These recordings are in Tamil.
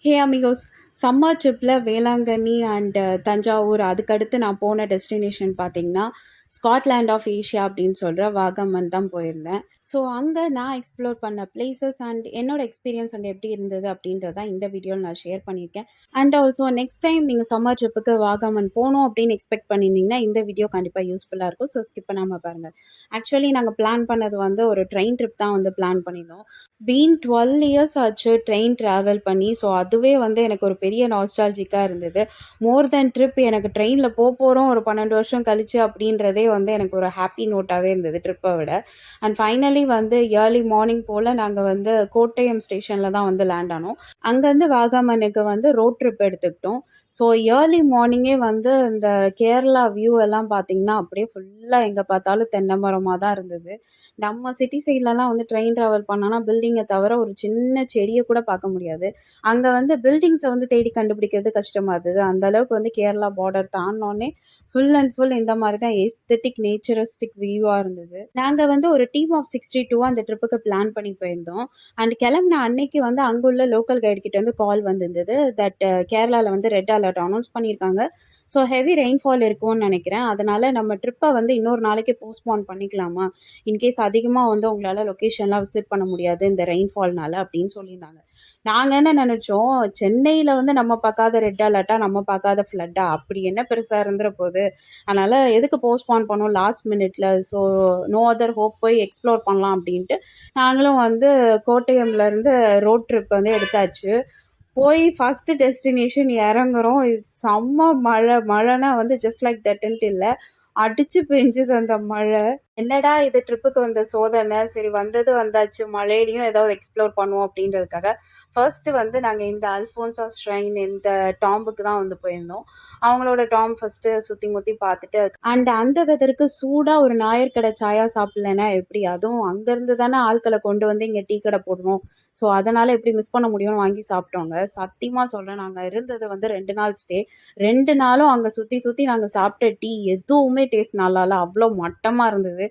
ஹே அமிகோஸ்! சம்மர் ட்ரிப்பில வேளாங்கண்ணி அண்ட் தஞ்சாவூர் அதுக்கடுத்து நான் போன டெஸ்டினேஷன் பார்த்தீங்கன்னா, ஸ்காட்லேண்ட் ஆஃப் ஏஷியா அப்படின்னு சொல்ற வாகமன் தான் போயிருந்தேன். ஸோ அங்க நான் எக்ஸ்ப்ளோர் பண்ண பிளேஸஸ் அண்ட் என்னோட எக்ஸ்பீரியன்ஸ் அங்க எப்படி இருந்தது அப்படின்றத தான் இந்த வீடியோல நான் ஷேர் பண்ணியிருக்கேன். அண்ட் ஆல்சோ நெக்ஸ்ட் டைம் நீங்க சம்மர் ட்ரிப்புக்கு வாகமன் போணும் அப்படின்னு எக்ஸ்பெக்ட் பண்ணியிருந்தீங்கன்னா, இந்த வீடியோ கண்டிப்பா யூஸ்ஃபுல்லா இருக்கும். ஸோ ஸ்கிப் பண்ணாம பாருங்க. ஆக்சுவலி நாங்க பிளான் பண்ணது வந்து ஒரு ட்ரெயின் ட்ரிப் தான் வந்து பிளான் பண்ணியிருந்தோம். பீன் 12 இயர்ஸ் ஆச்சு ட்ரெயின் ட்ராவல் பண்ணி. ஸோ அதுவே வந்து எனக்கு ஒரு பெரிய நாஸ்டால்ஜிக்கா இருந்தது. மோர் தென் ட்ரிப் எனக்கு ட்ரெயின்ல போறோம் ஒரு 12 வருஷம் கழிச்சு அப்படின்றதே வந்து எனக்கு ஒரு ஹாப்பி நோட்டாவே இருந்தது ட்ரிப்பை விட. அண்ட் ஃபைனலி வந்து ஏர்லி மார்னிங் போல் நாங்கள் வந்து கோட்டயம் ஸ்டேஷனில் தான் வந்து லேண்ட் ஆனோம். அங்கேருந்து வாகமனுக்கு வந்து ரோட் ட்ரிப் எடுத்துக்கிட்டோம். ஸோ ஏர்லி மார்னிங்கே வந்து இந்த கேரளா வியூ எல்லாம் பார்த்தீங்கன்னா அப்படியே ஃபுல்லாக எங்கே பார்த்தாலும் தென்னை மரமாக தான் இருந்தது. நம்ம சிட்டி சைட்லலாம் வந்து ட்ரெயின் ட்ராவல் பண்ணோன்னா பில்டிங்கை தவிர ஒரு சின்ன செடியை கூட பார்க்க முடியாது. அங்கே வந்து பில்டிங்ஸை வந்து தேடி கண்டுபிடிக்கிறது கஷ்டமாக இருந்தது. அந்த அளவுக்கு வந்து கேரளா பார்டர் தாண்டினோடனே ஃபுல் அண்ட் ஃபுல் இந்த மாதிரி தான் எஸ்தெட்டிக் நேச்சரிஸ்டிக் வியூவாக இருந்தது. நாங்கள் வந்து ஒரு டீம் ஆஃப் 62 அந்த ட்ரிப்புக்கு பிளான் பண்ணி போயிருந்தோம். அண்ட் கிளம்பின அன்னைக்கு வந்து அங்குள்ள லோக்கல் கைடு கிட்ட வந்து கால் வந்திருந்தது தட் கேரளாவில் வந்து ரெட் அலர்ட் அனௌன்ஸ் பண்ணியிருக்காங்க. ஸோ ஹெவி ரெயின்ஃபால் இருக்கும்னு நினைக்கிறேன். அதனால நம்ம ட்ரிப்பை வந்து இன்னொரு நாளைக்கு போஸ்ட்போன் பண்ணிக்கலாமா, இன்கேஸ் அதிகமாக வந்து உங்களால் லொக்கேஷன்லாம் விசிட் பண்ண முடியாது இந்த ரெயின்ஃபால்னால அப்படின்னு சொல்லியிருந்தாங்க. நாங்கள் என்ன நினச்சோம், சென்னையில் வந்து நம்ம பார்க்காத ரெட் அலர்ட்டா, நம்ம பார்க்காத ஃப்ளட்டா, அப்படி என்ன பெருசாக இருந்துற போகுது, அதனால் எதுக்கு போஸ்ட்பான் பண்ணோம் லாஸ்ட் மினிட்ல. ஸோ நோ அதர் ஹோப், போய் எக்ஸ்ப்ளோர் பண்ணலாம் அப்படின்ட்டு நாங்களும் வந்து கோட்டயம்லேருந்து ரோட் ட்ரிப் வந்து எடுத்தாச்சு. போய் ஃபஸ்ட்டு டெஸ்டினேஷன் இறங்குறோம். இது செம்ம மழை. மழைனா வந்து ஜஸ்ட் லைக் தட்டுன்ட்டு இல்லை, அடிச்சு பெஞ்சுது அந்த மழை. என்னடா இது ட்ரிப்புக்கு வந்த சோதனை, சரி வந்தது வந்தாச்சு, மழையிலையும் ஏதாவது எக்ஸ்ப்ளோர் பண்ணுவோம் அப்படின்றதுக்காக ஃபர்ஸ்ட் வந்து நாங்கள் இந்த அல்ஃபோன்சா ஷ்ரைன் இந்த டாம்புக்கு தான் வந்து போயிருந்தோம். அவங்களோட டாம் ஃபர்ஸ்ட் சுற்றி முற்றி பார்த்துட்டு அண்ட் அந்த வெதருக்கு சூடாக ஒரு நாயர் சாயா சாப்பிட்லன்னா எப்படி, அதுவும் அங்கேருந்து தானே ஆட்களை கொண்டு வந்து இங்கே டீ கடை போடுறோம். ஸோ அதனால் எப்படி மிஸ் பண்ண முடியும்னு வாங்கி சாப்பிட்டோங்க. சத்தியமாக சொல்கிறேன், நாங்கள் இருந்தது வந்து 2 நாள் ஸ்டே. 2 நாளும் அங்கே சுற்றி சுற்றி நாங்கள் சாப்பிட்ட டீ எதுவுமே டேஸ்ட் நல்லா இல்லை, அவ்வளோ மட்டமாக இருந்தது.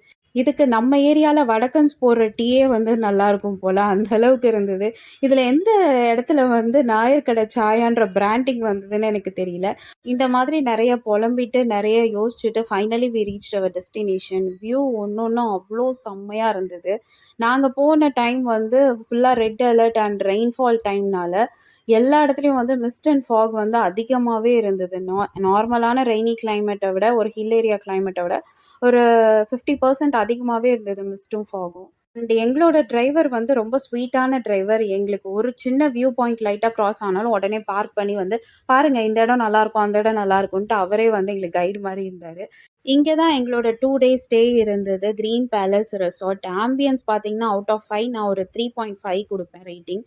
இதுக்கு நம்ம ஏரியாவில் வடக்கன்ஸ் போடுற டீயே வந்து நல்லா இருக்கும் போல், அந்த அளவுக்கு இருந்தது. இதில் எந்த இடத்துல வந்து நாயர் சாயான்ற பிராண்டிங் வந்ததுன்னு எனக்கு தெரியல. இந்த மாதிரி நிறைய புலம்பிட்டு நிறைய யோசிச்சுட்டு finally we reach our destination. View ஒன்றும் அவ்வளோ செம்மையாக இருந்தது. நாங்கள் போன டைம் வந்து ஃபுல்லாக ரெட் அலர்ட் அண்ட் ரெயின்ஃபால் டைம்னால எல்லா இடத்துலையும் வந்து மிஸ்ட் அண்ட் ஃபாக் வந்து அதிகமாகவே இருந்தது. நார்மலான ரெய்னி கிளைமேட்டை விட, ஒரு ஹில் ஏரியா கிளைமேட்டை விட ஒரு 50% அதிகமாகவே இருந்தது மிஸ்ட்டும் ஃபாகும். அண்ட் எங்களோட டிரைவர் வந்து ரொம்ப ஸ்வீட்டான டிரைவர். எங்களுக்கு ஒரு சின்ன வியூ பாயிண்ட் லைட்டாக கிராஸ் ஆனாலும் உடனே பார்க் பண்ணி வந்து பாருங்க இந்த இடம் நல்லாயிருக்கும் அந்த இடம் நல்லாயிருக்கும்ன்ட்டு அவரே வந்து எங்களுக்கு கைடு மாதிரி இருந்தார். இங்கே தான் எங்களோட 2 டேஸ் ஸ்டே இருந்தது. Green palace resort. ஆம்பியன்ஸ் பார்த்தீங்கன்னா அவுட் ஆஃப் 5 நான் ஒரு 3.5 கொடுப்பேன் ரேட்டிங்.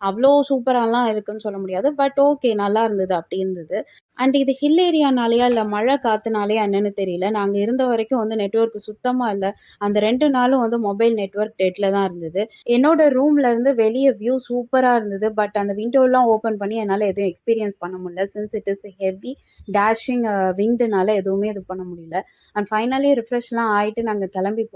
அவ்வளோ சூப்பராலாம் இருக்குன்னு சொல்ல முடியாது, பட் ஓகே நல்லா இருந்தது, அப்படி இருந்தது. அண்ட் இது ஹில் ஏரியானாலேயா இல்லை மழை காற்றுனாலேயா என்னன்னு தெரியல, நாங்கள் இருந்த வரைக்கும் வந்து நெட்வொர்க் சுத்தமாக இல்லை. அந்த 2 நாளும் வந்து மொபைல் நெட்வொர்க் டெட்டில் தான் இருந்தது. என்னோட ரூம்ல இருந்து வெளியே வியூ சூப்பராக இருந்தது, பட் அந்த விண்டோலாம் ஓப்பன் பண்ணி என்னால் எதுவும் எக்ஸ்பீரியன்ஸ் பண்ண முடியல. Since it is heavy dashing விண்டுனால எதுவுமே இது பண்ண முடியல. அண்ட் ஃபைனலி ரிஃப்ரெஷ்லாம் ஆகிட்டு நாங்கள் கிளம்பி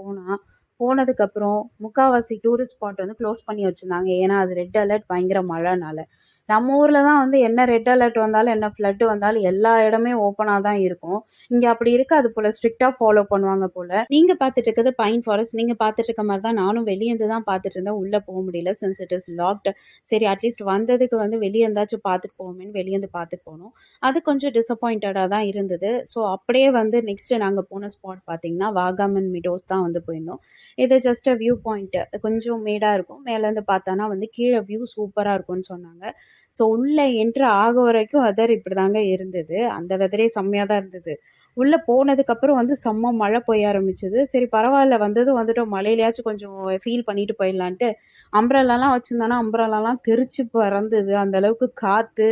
போனதுக்கப்புறம் முக்கால்வாசி டூரிஸ்ட் ஸ்பாட் வந்து க்ளோஸ் பண்ணி வச்சுருந்தாங்க. ஏன்னா அது ரெட் அலர்ட் பயங்கர மழைனால. நம்ம ஊரில் தான் வந்து என்ன ரெட் அலர்ட் வந்தாலும் என்ன ஃப்ளட்டு வந்தாலும் எல்லா இடமே ஓப்பனாக தான் இருக்கும். இங்கே அப்படி இருக்காது போல், ஸ்ட்ரிக்டாக ஃபாலோ பண்ணுவாங்க போல். நீங்கள் பார்த்துட்டு இருக்கிறது பைன் ஃபாரஸ்ட். நீங்கள் பார்த்துட்டு இருக்க மாதிரி தான் நானும் வெளியேந்து தான் பார்த்துட்டு இருந்தேன். உள்ளே போக முடியல, சின்ஸ் இட் இஸ் லாக்டு. சரி அட்லீஸ்ட் வந்ததுக்கு வந்து வெளியே இருந்தாச்சும் பார்த்துட்டு போவோமேன்னு வெளியேந்து பார்த்துட்டு போனோம். அது கொஞ்சம் டிசப்பாயிண்டடாக தான் இருந்தது. ஸோ அப்படியே வந்து நெக்ஸ்ட்டு நாங்கள் போன ஸ்பாட் பார்த்திங்கன்னா வாகாமன் மிடோஸ் தான் வந்து போயிருந்தோம். இது ஜஸ்ட் வியூ பாயிண்ட்டு, கொஞ்சம் மேடாக இருக்கும். மேலேருந்து பார்த்தோன்னா வந்து கீழே வியூ சூப்பராக இருக்கும்னு சொன்னாங்க. ஸோ உள்ளே என்ட்ரு ஆக வரைக்கும் வெதர் இப்படி தாங்க இருந்தது. அந்த வெதரே செம்மையாக தான் இருந்தது. உள்ளே போனதுக்கப்புறம் வந்து செம்ம மழை பெய்ய ஆரம்பிச்சது. சரி பரவாயில்ல, வந்துட்டோம், மழையிலையாச்சும் கொஞ்சம் ஃபீல் பண்ணிட்டு போயிடலான்ட்டு அம்ப்ரெல்லாலாம் வச்சுருந்தோன்னா அம்ப்ரெல்லாலாம் தெரிச்சு பறந்தது. அந்த அளவுக்கு காற்று.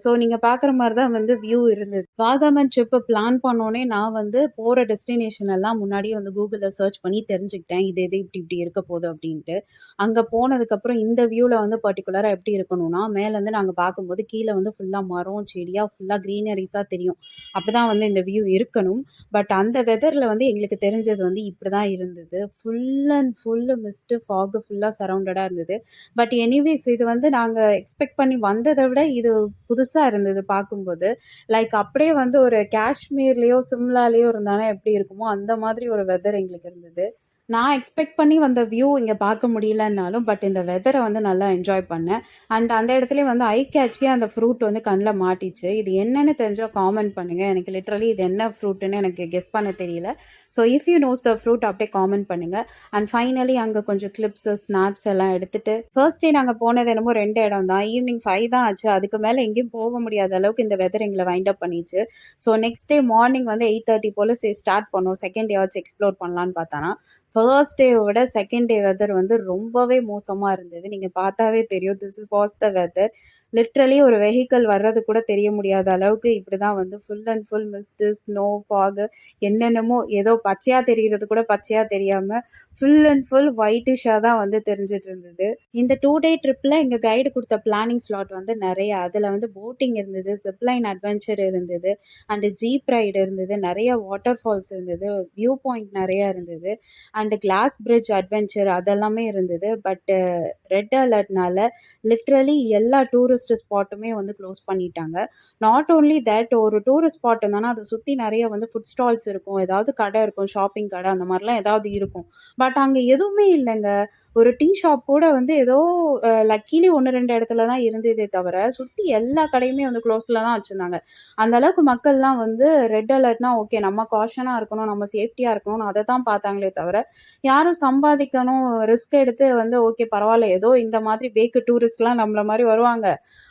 ஸோ நீங்கள் பார்க்குற மாதிரி தான் வந்து வியூ இருந்தது. வாகமன் ட்ரிப்பை பிளான் பண்ணோன்னே நான் வந்து போகிற டெஸ்டினேஷன் எல்லாம் முன்னாடியே வந்து கூகுளில் சர்ச் பண்ணி தெரிஞ்சுக்கிட்டேன், இது இப்படி இருக்க போகுது அப்படின்ட்டு. அங்கே போனதுக்கப்புறம் இந்த வியூவில் வந்து பர்டிகுலராக எப்படி இருக்கணும்னா, மேலேருந்து நாங்கள் பார்க்கும்போது கீழே வந்து ஃபுல்லாக மரம் செடியாக ஃபுல்லாக க்ரீனரிஸாக தெரியும். அப்போ தான் வந்து இந்த வியூ இருக்கணும். பட் அந்த வெதர்ல வந்து எங்களுக்கு தெரிஞ்சது வந்து இப்படிதான் இருந்தது. Full and full mist, fog ஃபுல்லா சரவுண்டடா இருந்தது. பட் எனிவேஸ் இது வந்து நாங்க எக்ஸ்பெக்ட் பண்ணி வந்தத விட இது புதுசா இருந்தது பார்க்கும்போது. லைக் அப்படியே வந்து ஒரு காஷ்மீர்லயோ, சிம்லாலயோ இருந்தானா எப்படி இருக்குமோ, அந்த மாதிரி ஒரு வெதர் எங்களுக்கு இருந்தது. நான் எக்ஸ்பெக்ட் பண்ணி வந்த வியூ இங்க பார்க்க முடியலன்னாலும், பட் இந்த வெதர வந்து நல்லா என்ஜாய் பண்ணேன். அண்ட் அந்த இடத்துலயே வந்து ஐ கேட்சியா அந்த ஃப்ரூட் வந்து கண்ல மாட்டிச்சு. இது என்னன்னு தெரிஞ்சா காமெண்ட் பண்ணுங்க. எனக்கு லிட்டரலி இது என்ன ஃப்ரூட்ன்னு எனக்கு கெஸ் பண்ண தெரியல. So if you nose the fruit அப்படியே காமெண்ட் பண்ணுங்க. அண்ட் ஃபைனலி அங்க கொஞ்சம் கிளிப்ஸ், ஸ்னாப்ஸ் எல்லாம் எடுத்துட்டு, ஃபர்ஸ்ட் டே நாங்க போனது என்னமோ 2 இடம் தான். ஈவினிங் 5 தான் ஆச்சு. அதுக்கு மேல எங்கேயும் போக முடியாத அளவுக்கு இந்த வெதர் எங்கள வைண்ட் அப் பண்ணிச்சு. ஸோ நெக்ஸ்ட் டே மார்னிங் வந்து 8:30 போல சரி ஸ்டார்ட் பண்ணோம். செகண்ட் டேவாச்சும் எக்ஸ்ப்ளோர் பண்ணலான்னு பார்த்தானா, ஃபர்ஸ்ட் டேவ விட செகண்ட் டே வெதர் வந்து ரொம்பவே மோசமா இருந்தது. நீங்க பார்த்தாவே தெரியும். This is was the weather. Literally ஒரு வெஹிக்கிள் வர்றது கூட தெரிய முடியாத அளவுக்கு இப்படிதான் வந்து full and full mist, snow, fog என்னென்னமோ ஏதோ பச்சையா தெரிகிறது கூட பச்சையா தெரியாம ஃபுல் அண்ட் ஃபுல் ஒயிட்டிஷா தான் வந்து தெரிஞ்சுட்டு இருந்தது. இந்த 2 டே ட்ரிப்ல எங்க கைடு குடுத்த பிளானிங் ஸ்லாட் வந்து நெறைய. அதுல வந்து போட்டிங் இருந்தது, ஜிப்லைன் அட்வென்ச்சர் இருந்தது, அண்ட் ஜீப் ரைடு இருந்தது, நெறைய வாட்டர் ஃபால்ஸ் இருந்தது, வியூ பாயிண்ட் நெறைய இருந்தது. அண்ட் கிளாஸ் பிரிட்ஜ் அட்வென்ச்சர் அதெல்லாமே இருந்தது. பட் ரெட் அலர்ட்னால லிட்ரலி எல்லா டூரிஸ்ட் ஸ்பாட்டுமே வந்து க்ளோஸ் பண்ணிட்டாங்க. நாட் ஓன்லி தட், ஒரு டூரிஸ்ட் ஸ்பாட் இருந்தானா அதை சுற்றி நிறைய வந்து ஃபுட் ஸ்டால்ஸ் இருக்கும், ஏதாவது கடை இருக்கும், ஷாப்பிங் கடை அந்த மாதிரிலாம் ஏதாவது இருக்கும். பட் அங்கே எதுவுமே இல்லைங்க. ஒரு டீ ஷாப் கூட வந்து ஏதோ லக்கிலி 1-2 இடத்துல தான் இருந்ததே தவிர சுற்றி எல்லா கடையுமே வந்து க்ளோஸில் தான் வச்சுருந்தாங்க. அந்த அளவுக்கு மக்கள்லாம் வந்து ரெட் அலர்ட்னா ஓகே நம்ம காஷனாக இருக்கணும், நம்ம சேஃப்டியாக இருக்கணும்னு அதை தான் பார்த்தாங்களே தவிர யாரும் சம்பாதிக்கணும் ரிஸ்க் எடுத்து வந்து ஓகே பரவாயில்ல ஏதோ இந்த மாதிரி பேக்கு டூரிஸ்ட்லாம் நம்மள மாதிரி வருவாங்க,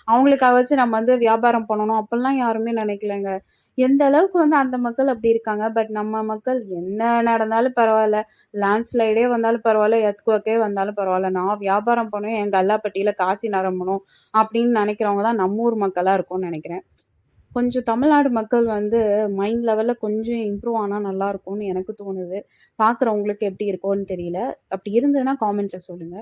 அவங்களுக்காக வச்சு நம்ம வந்து வியாபாரம் பண்ணணும் அப்படிலாம் யாருமே நினைக்கலங்க. எந்த அளவுக்கு வந்து அந்த மக்கள் அப்படி இருக்காங்க. பட் நம்ம மக்கள் என்ன நடந்தாலும் பரவாயில்ல, லேண்ட்ஸ்லைடே வந்தாலும் பரவாயில்ல, எர்த்குவேக்கே வந்தாலும் பரவாயில்ல, நான் வியாபாரம் பண்ணுவேன், என் கல்லாப்பட்டியில் காசி நிரம்பணும் அப்படின்னு நினைக்கிறவங்க தான் நம்ம ஊர் மக்களாக இருக்கும்னு நினைக்கிறேன். கொஞ்சம் தமிழ்நாடு மக்கள் வந்து மைண்ட் லெவல்ல கொஞ்சம் இம்ப்ரூவ் ஆனா நல்லாருக்கும்னு எனக்கு தோணுது. பார்க்குறவங்களுக்கு எப்படி இருக்கும்னு தெரியல. அப்படி இருந்ததுன்னா காமெண்ட்ல சொல்லுங்க.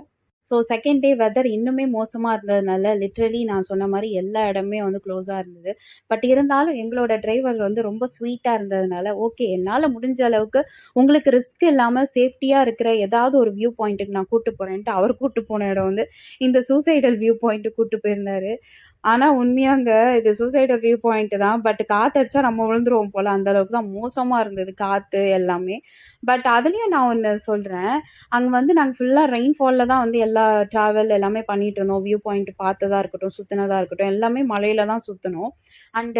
ஸோ செகண்ட் டே வெதர் இன்னுமே மோசமா இருந்ததுனால லிட்ரலி நான் சொன்ன மாரி எல்லா இடமுமே வந்து க்ளோஸா இருந்தது. பட் இருந்தாலும் எங்களோட டிரைவர் வந்து ரொம்ப ஸ்வீட்டா இருந்ததுனால, ஓகே என்னால முடிஞ்ச அளவுக்கு உங்களுக்கு ரிஸ்க் இல்லாம சேஃப்டியா இருக்கிற ஏதாவது ஒரு வியூ பாயிண்ட்டுக்கு நான் கூட்டு போறேன்ட்டு, அவர் கூட்டு போன இடம் வந்து இந்த சூசைடல் வியூ பாயிண்ட்டுக்கு கூட்டு போயிருந்தாரு. ஆனா உண்மையாங்க இது சூசைடல் வியூ பாயிண்ட் தான். பட் காத்தடிச்சா நம்ம விழுந்துருவோம் போல. அந்த அளவுக்கு தான் மோசமா இருந்தது காத்து எல்லாமே. பட் அதுலயும் நான் ஒண்ணு சொல்றேன். அங்க வந்து நாங்க ஃபுல்லா ரெயின்ஃபால்ல தான் வந்து எல்லா ட்ராவல் எல்லாமே பண்ணிட்டு இருந்தோம். வியூ பாயிண்ட் பார்த்ததா இருக்கட்டும், சுத்துனதா இருக்கட்டும், எல்லாமே மலையில தான் சுத்துனோம். அண்ட்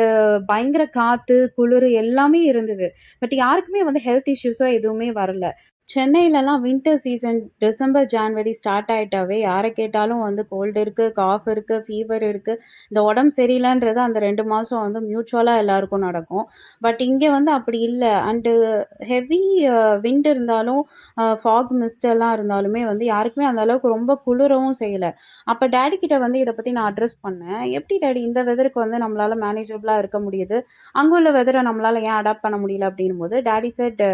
பயங்கர காத்து, குளிரு எல்லாமே இருந்தது. பட் யாருக்குமே வந்து ஹெல்த் இஷ்யூஸோ எதுவுமே வரல. சென்னையிலலாம் winter season December, January start ஆயிட்டாவே யார கேட்டாலும் வந்து கோல்டு இருக்கு, காஃப் இருக்கு, ஃபீவர் இருக்கு. இந்த உடம்பு சரியில்லன்றது அந்த 2 மாசம் வந்து மியூச்சுவலா எல்லாருக்கும் நடக்கும். பட் இங்க வந்து அப்படி இல்ல. அண்டு ஹெவி விண்ட் இருந்தாலும், ஃபாக் மிஸ்ட் எல்லாம் இருந்தாலுமே வந்து யாருக்குமே அந்த அளவுக்கு ரொம்ப குளிரவும் செய்யல. அப்ப டாடி கிட்ட வந்து இத பத்தி நான் அட்ரஸ் பண்ணேன். "எப்படி டாடி இந்த வெதருக்கு வந்து நம்மளால மேனேஜபிளா இருக்க முடியுது. அங்க உள்ள வெதர நம்மளால ஏன் அடாப்ட் பண்ண முடியல?" அப்படின்னும்போது டாடி செட்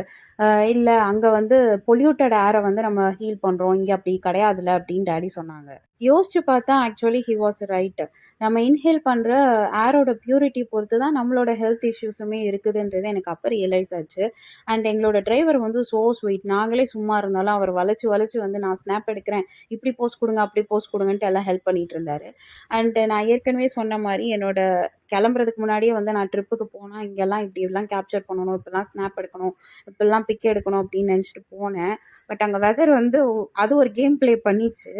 இல்ல அங்க வந்து பொல்யூட்டட் ஏர வந்து நம்ம ஹீல் பண்றோம். இங்க அப்படி கிடையாதுல்ல அப்படின்னு டாடி சொன்னாங்க. யோசிச்சு பார்த்தா ஆக்சுவலி ஹி வாஸ் ரைட். நம்ம இன்ஹேல் பண்ற ஏரோட பியூரிட்டி பொறுத்து தான் நம்மளோட ஹெல்த் இஷ்யூஸுமே இருக்குதுன்றது எனக்கு அப்ப ரியலைஸ் ஆச்சு. அண்ட் எங்களோட டிரைவர் வந்து சோ ஸ்வீட். நாங்களே சும்மா இருந்தாலும் அவர் வளைச்சு வளைச்சு வந்து நான் ஸ்னாப் எடுக்கிறேன். இப்படி போஸ்ட் குடுங்க, அப்படி போஸ்ட் குடுங்கன்ட்டு எல்லாம் ஹெல்ப் பண்ணிட்டு இருந்தாரு. அண்ட் நான் ஏற்கனவே சொன்ன மாரி என்னோட கிளம்புறதுக்கு முன்னாடியே வந்து நான் ட்ரிப்புக்கு போனா இங்கெல்லாம் இப்படிலாம் கேப்சர் பண்ணணும், இப்படிலாம் ஸ்னாப் எடுக்கணும், இப்படிலாம் பிக் எடுக்கணும் அப்படின்னு நினச்சிட்டு போனேன். பட் அங்க வெதர் வந்து அது ஒரு கேம் ப்ளே பண்ணிச்சு.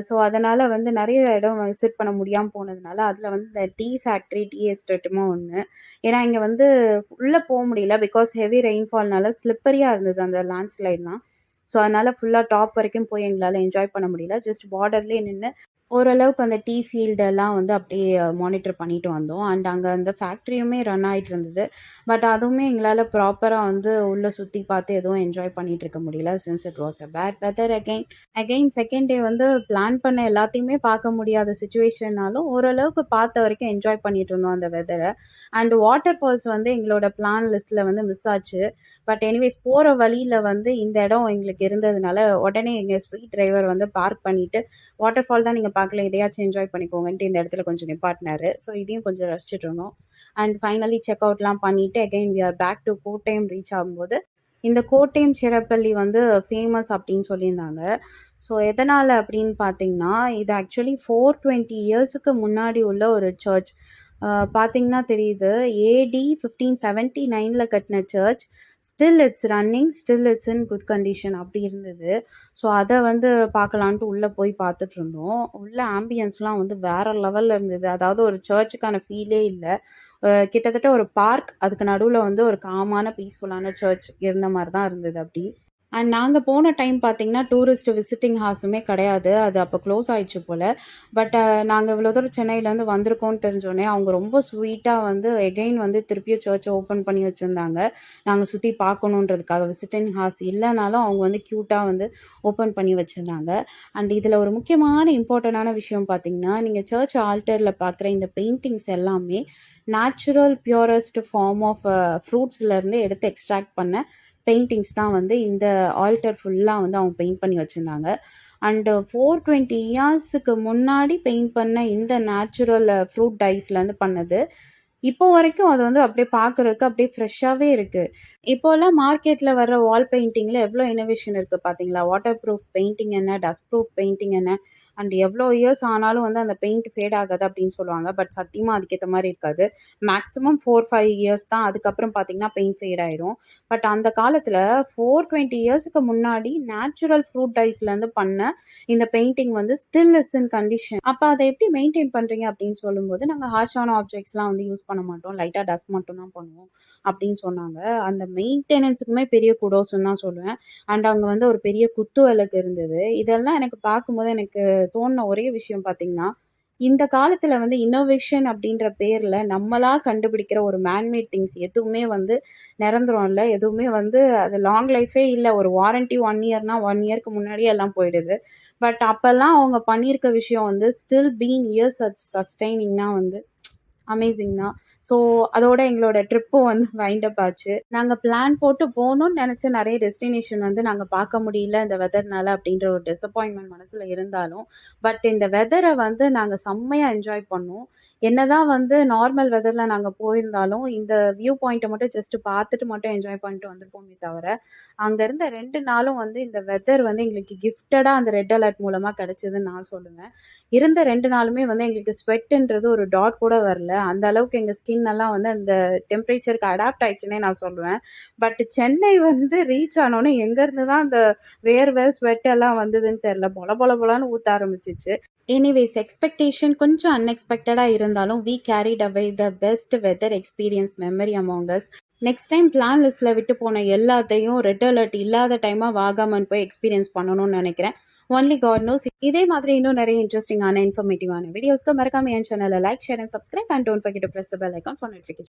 ஸோ அதனால வந்து நெறைய இடம் விசிட் பண்ண முடியாம போனதுனால, அதில வந்து இந்த டீ ஃபேக்ட்ரி, டீ எஸ்டேட்டுமா ஒண்ணு. ஏன்னா இங்க வந்து உள்ள முடியல. பிகாஸ் ஹெவி ரெயின்ஃபால்னால ஸ்லிப்பரியா இருந்தது அந்த லேண்ட்ஸ்லைட்லாம். ஸோ அதனால ஃபுல்லா டாப் வரைக்கும் போய் எங்களால என்ஜாய் பண்ண முடியல. ஜஸ்ட் பார்டர்லயே நின்னு ஓரளவுக்கு அந்த டீ ஃபீல்டெல்லாம் வந்து அப்படியே மானிட்டர் பண்ணிட்டு வந்தோம். அண்ட் அங்க அந்த ஃபேக்ட்ரியுமே ரன் ஆயிட்டு இருந்தது. பட் அதுவுமே எங்களால ப்ராப்பரா வந்து உள்ள சுத்தி பார்த்து எதுவும் என்ஜாய் பண்ணிட்டு இருக்க முடியல. Since it was a bad weather again. Second day வந்து பிளான் பண்ண எல்லாத்தையுமே பார்க்க முடியாத சிச்சுவேஷன்னாலும் ஓரளவுக்கு பார்த்த வரைக்கும் என்ஜாய் பண்ணிட்டு இருந்தோம் அந்த வெதர. அண்ட் வாட்டர் ஃபால்ஸ் வந்து எங்களோட பிளான் லிஸ்ட்ல வந்து மிஸ் ஆச்சு. பட் எனிவேஸ் போற வழியில வந்து இந்த இடம் எங்களுக்கு இருந்ததுனால, உடனே எங்க ஸ்வீட் டிரைவர் வந்து பார்க் பண்ணிட்டு, "வாட்டர் ஃபால் தான் நீங்க பார்க்கல, இதையாச்சும் என்ஜாய் பண்ணிக்கோங்கன்ட்டு இந்த இடத்துல கொஞ்சம் நிப்பாட்டினாரு. ஸோ இதையும் கொஞ்சம் ரசிச்சுட்டு இருந்தோம். அண்ட் ஃபைனலி செக் அவுட்லாம் பண்ணிட்டு again we are back to Kottayam reach ஆகும்போது, இந்த கோட்டயம் சிரப்பள்ளி வந்து ஃபேமஸ் அப்படின்னு சொல்லியிருந்தாங்க. ஸோ எதனால அப்படின்னு பார்த்தீங்கன்னா, இது ஆக்சுவலி 420 இயர்ஸுக்கு முன்னாடி உள்ள ஒரு சர்ச். பார்த்தீங்கன்னா தெரியுது. ஏடி 1579ல கட்டின church. Still it's running, still it's in good condition அப்படி இருந்தது. ஸோ அத வந்து பார்க்கலான்ட்டு உள்ள போய் பார்த்துட்ருந்தோம். உள்ள ஆம்பியன்ஸ்லாம் வந்து வேற லெவல்ல இருந்தது. அதாவது ஒரு சர்ச்சுக்கான ஃபீலே இல்ல. கிட்டத்தட்ட ஒரு பார்க், அதுக்கு நடுவுல வந்து ஒரு காமான, பீஸ்ஃபுல்லான சர்ச் இருந்த மாரி தான் இருந்தது அப்படி. அண்ட் நாங்க போன டைம் பார்த்தீங்கன்னா, டூரிஸ்ட் விசிட்டிங் ஹவுஸுமே கிடையாது. அது அப்போ க்ளோஸ் ஆயிடுச்சு போல. பட் நாங்க இவ்வளோ தூரம் சென்னையிலேருந்து வந்திருக்கோம்னு தெரிஞ்சோனே, அவங்க ரொம்ப ஸ்வீட்டா வந்து எகைன் வந்து திருப்பியும் சர்ச்ச ஓப்பன் பண்ணி வச்சிருந்தாங்க. நாங்க சுத்தி பார்க்கணுன்றதுக்காக. விசிட்டிங் ஹவுஸ் இல்லனாலும் அவங்க வந்து க்யூட்டா வந்து ஓப்பன் பண்ணி வச்சிருந்தாங்க. அண்ட் இதில ஒரு முக்கியமான இம்பார்ட்டன்டான விஷயம் பார்த்தீங்கன்னா, நீங்க சர்ச் ஆல்டர்ல பார்க்குற இந்த பெயிண்டிங்ஸ் எல்லாமே நேச்சுரல் பியூரஸ்ட் ஃபார்ம் ஆஃப் ஃப்ரூட்ஸ்லேருந்து எடுத்து எக்ஸ்ட்ராக்ட் பண்ண பெயிண்டிங்ஸ் தான் வந்து இந்த ஆல்டர் ஃபுல்லா வந்து அவங்க பெயிண்ட் பண்ணி வச்சிருந்தாங்க. அண்ட் 420 இயர்ஸுக்கு முன்னாடி பெயிண்ட் பண்ண இந்த நேச்சுரல் ஃப்ரூட் டைஸ்லேருந்து பண்ணது. இப்போ வரைக்கும் அது வந்து அப்படியே பார்க்குறதுக்கு அப்படியே ஃப்ரெஷ்ஷாவே இருக்கு. இப்போலாம் மார்க்கெட்ல வர்ற வால் பெயிண்டிங்ல எவ்வளோ இன்னோவேஷன் இருக்கு பார்த்தீங்களா? வாட்டர் ப்ரூஃப் பெயிண்டிங் என்ன, டஸ்ட் ப்ரூஃப் பெயிண்டிங் என்ன, அண்ட் எவ்வளோ இயர்ஸ் ஆனாலும் வந்து அந்த பெயிண்ட் ஃபேட் ஆகாது அப்படின்னு சொல்லுவாங்க. பட் சத்தியமா அதுக்கேத்த மாரி இருக்காது. மேக்ஸிமம் 4, 5 இயர்ஸ் தான். அதுக்கப்புறம் பார்த்தீங்கன்னா பெயிண்ட் ஃபேட் ஆயிரும். பட் அந்த காலத்துல 420 இயர்ஸ்க்கு முன்னாடி நேச்சுரல் ஃப்ரூட் டைஸ்லேருந்து பண்ண இந்த பெயிண்டிங் வந்து ஸ்டில் இஸ் இன் கண்டிஷன். அப்ப அத எப்படி மெயின்டெயின் பண்றீங்க அப்படின்னு சொல்லும்போது, நாங்க ஹார்ஷான ஆப்ஜெக்ட்ஸ்லாம் வந்து யூஸ் பண்ண மாட்டோம். லைட்டா டஸ்ட் மட்டும் தான் பண்ணுவோம் அப்படின்னு சொன்னாங்க. அந்த மெயின்டெனன்ஸுக்குமே பெரிய குடோஸ்ன்னு தான் சொல்லுவேன். அண்ட் அங்க வந்து ஒரு பெரிய குத்து விளக்கு இருந்தது. இதெல்லாம் எனக்கு பார்க்கும்போது எனக்கு தோணுன ஒரே விஷயம் பார்த்தீங்கன்னா, இந்த காலத்துல வந்து இன்னோவேஷன் அப்படின்ற பேர்ல நம்மளா கண்டுபிடிக்கிற ஒரு மேன்மேட் திங்ஸ் எதுவுமே வந்து நிரந்தரம் இல்ல. எதுவுமே வந்து அது லாங் லைஃபே இல்ல. ஒரு வாரண்டி 1 இயர்னா 1 இயர்க்கு முன்னாடியே எல்லாம் போயிடுது. பட் அப்பல்லாம் அவங்க பண்ணியிருக்க விஷயம் வந்து ஸ்டில் பீயிங் இயர்ஸ் சஸ்டெய்னிங்னா வந்து அமேசிங் தான். ஸோ அதோட எங்களோட ட்ரிப்பும் வந்து வைண்ட் அப் ஆச்சு. நாங்க பிளான் போட்டு போணும்னு நெனச்ச நெறைய டெஸ்டினேஷன் வந்து நாங்க பார்க்க முடியல இந்த வெதர்னால அப்படின்ற ஒரு டிசப்பாயின்ட்மென்ட் மனசுல இருந்தாலும், பட் இந்த வெதர வந்து நாங்க செம்மையா என்ஜாய் பண்ணோம். என்னதான் வந்து நார்மல் வெதர்ல நாங்க போயிருந்தாலும், இந்த வியூ பாயிண்ட்ட மட்டும் ஜஸ்ட் பார்த்துட்டு மட்டும் என்ஜாய் பண்ணிட்டு வந்துருப்போமே தவிர, அங்க இருந்த 2 நாளும் வந்து இந்த வெதர் வந்து எங்களுக்கு கிஃப்டடா அந்த ரெட் அலர்ட் மூலமா கிடைச்சதுன்னு நான் சொல்லுவேன். இருந்த 2 நாளுமே வந்து எங்களுக்கு ஸ்வெட்ன்றது ஒரு டாட் கூட வரல. அந்த அளவுக்கு எங்க ஸ்கின் எல்லாம் வந்து அந்த டெம்பரேச்சருக்கு அடாப்ட் ஆயிடுச்சுன்னே நான் சொல்லுவேன். பட் சென்னை வந்து ரீச் ஆனோனே எங்கேருந்து தான் அந்த வேர்வை, ஸ்வெட் எல்லாம் வந்ததுன்னு தெரியல. பொல பொல பொலன்னு ஊத்த ஆரம்பிச்சுச்சு. எனிவேஸ் எக்ஸ்பெக்டேஷன் கொஞ்சம் அன்எக்ஸ்பெக்டடா இருந்தாலும் we carried away the best weather experience memory among us. Next time plan லிஸ்ட்ல விட்டு போன எல்லாத்தையும் ரெட் அலர்ட் இல்லாத டைமா வாகாமன் போய் எக்ஸ்பீரியன்ஸ் பண்ணணும்னு நினைக்கிறேன். Only God knows. இதே மாதிரி இன்னும் நிறைய இன்ட்ரெஸ்டிங்கான இன்ஃபர்மேட்டிவான வீடியோஸ்க்கு மறக்காம என் சேனலை like, share and subscribe and don't forget to press the bell icon for notification.